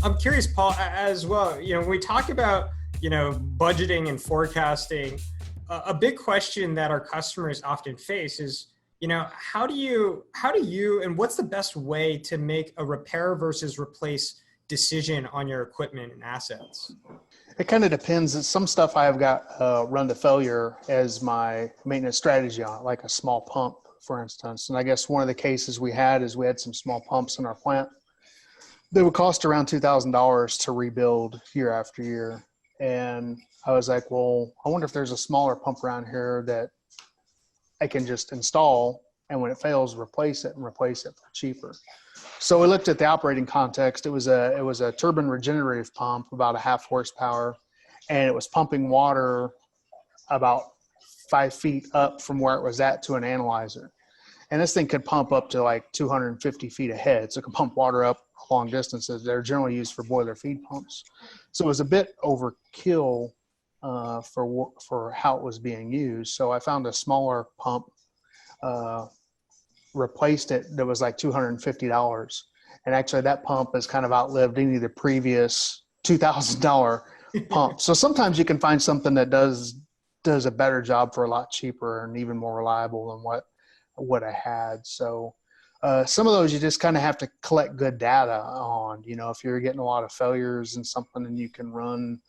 I'm curious, Paul, as well. When we talk about budgeting and forecasting, a big question that our customers often face is, how do you, and what's the best way to make a repair versus replace decision on your equipment and assets? It kind of depends. Some stuff I've got run to failure as my maintenance strategy on it, like a small pump, for instance. And I guess one of the cases we had some small pumps in our plant. They would cost around $2,000 to rebuild year after year. And I was like, well, I wonder if there's a smaller pump around here that I can just install, and when it fails, replace it for cheaper. So we looked at the operating context. It was a turbine regenerative pump, about a 0.5 horsepower, and it was pumping water about 5 feet up from where it was at to an analyzer. And this thing could pump up to like 250 feet ahead. So it can pump water up long distances. They're generally used for boiler feed pumps. So it was a bit overkill for how it was being used. So I found a smaller pump, replaced it, that was like $250. And actually that pump has kind of outlived any of the previous $2,000 pump. So sometimes you can find something that does a better job for a lot cheaper and even more reliable than what I had. So some of those you just kind of have to collect good data on. If you're getting a lot of failures in something, and you can run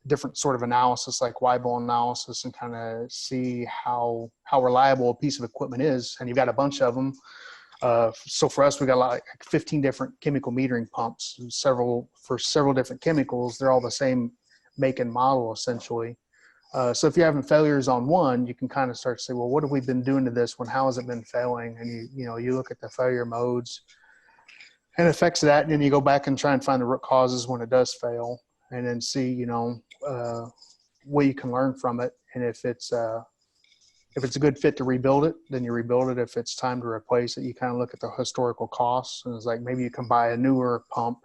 different sort of analysis, like Weibull analysis, and kind of see how reliable a piece of equipment is. And you've got a bunch of them. So for us, we got like 15 different chemical metering pumps, for several different chemicals. They're all the same make and model essentially. So if you're having failures on one, you can kind of start to say, well, what have we been doing to this one? How has it been failing? And you look at the failure modes and effects of that, and then you go back and try and find the root causes when it does fail, and then see, what you can learn from it. And if it's a good fit to rebuild it, then you rebuild it. If it's time to replace it, you kind of look at the historical costs, and it's like, maybe you can buy a newer pump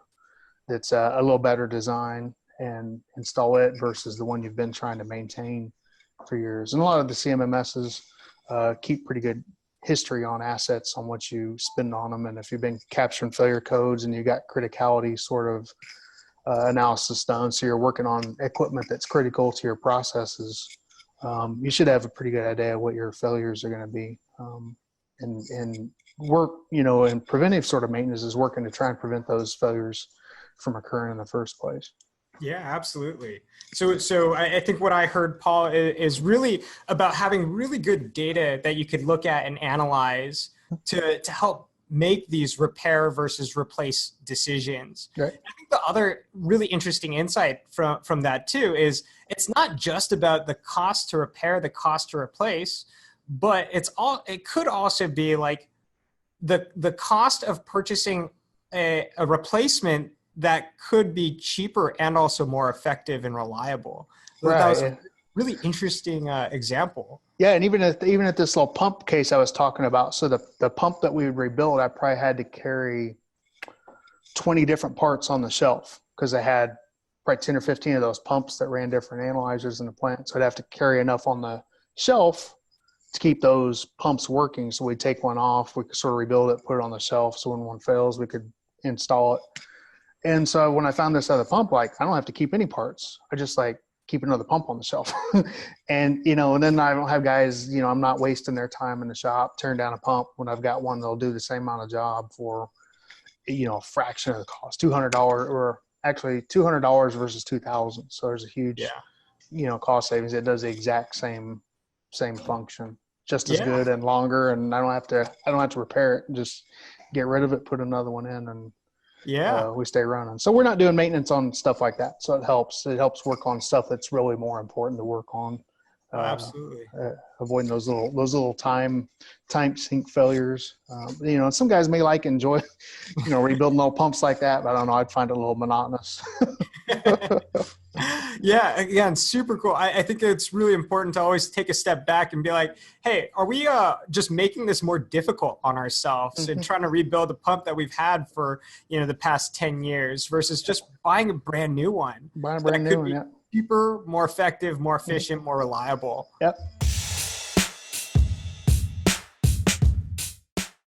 that's a little better design and install it versus the one you've been trying to maintain for years. And a lot of the CMMSs keep pretty good history on assets, on what you spend on them. And if you've been capturing failure codes and you got criticality sort of analysis done, so you're working on equipment that's critical to your processes, you should have a pretty good idea of what your failures are going to be. And work, and preventive sort of maintenance is working to try and prevent those failures from occurring in the first place. Yeah, absolutely. So I think what I heard, Paul, is really about having really good data that you could look at and analyze to help make these repair versus replace decisions. Right. I think the other really interesting insight from that too is it's not just about the cost to repair, the cost to replace, but it could also be like the cost of purchasing a replacement that could be cheaper and also more effective and reliable. Right. That was a really interesting example. Yeah, and even at this little pump case I was talking about, so the pump that we would rebuild, I probably had to carry 20 different parts on the shelf, because I had probably 10 or 15 of those pumps that ran different analyzers in the plant. So I'd have to carry enough on the shelf to keep those pumps working. So we'd take one off, we could sort of rebuild it, put it on the shelf, so when one fails, we could install it. And so when I found this other pump, like, I don't have to keep any parts. I just keep another pump on the shelf. and then I don't have guys, I'm not wasting their time in the shop tearing down a pump when I've got one that'll do the same amount of job for, a fraction of the cost, $200, or actually $200 versus $2,000. So there's a huge, cost savings. It does the exact same function, just as good and longer. And I don't have to repair it, and just get rid of it, put another one in, and we stay running. So we're not doing maintenance on stuff like that. So it helps work on stuff that's really more important to work on. Absolutely. Avoiding those little time sink failures. Some guys may enjoy, rebuilding little pumps like that, but I don't know. I'd find it a little monotonous. Yeah, again, super cool. I think it's really important to always take a step back and be like, hey, are we just making this more difficult on ourselves and trying to rebuild a pump that we've had for, the past 10 years versus just buying a brand new one? Buying a brand new one, yeah. Cheaper, more effective, more efficient, more reliable. Yep.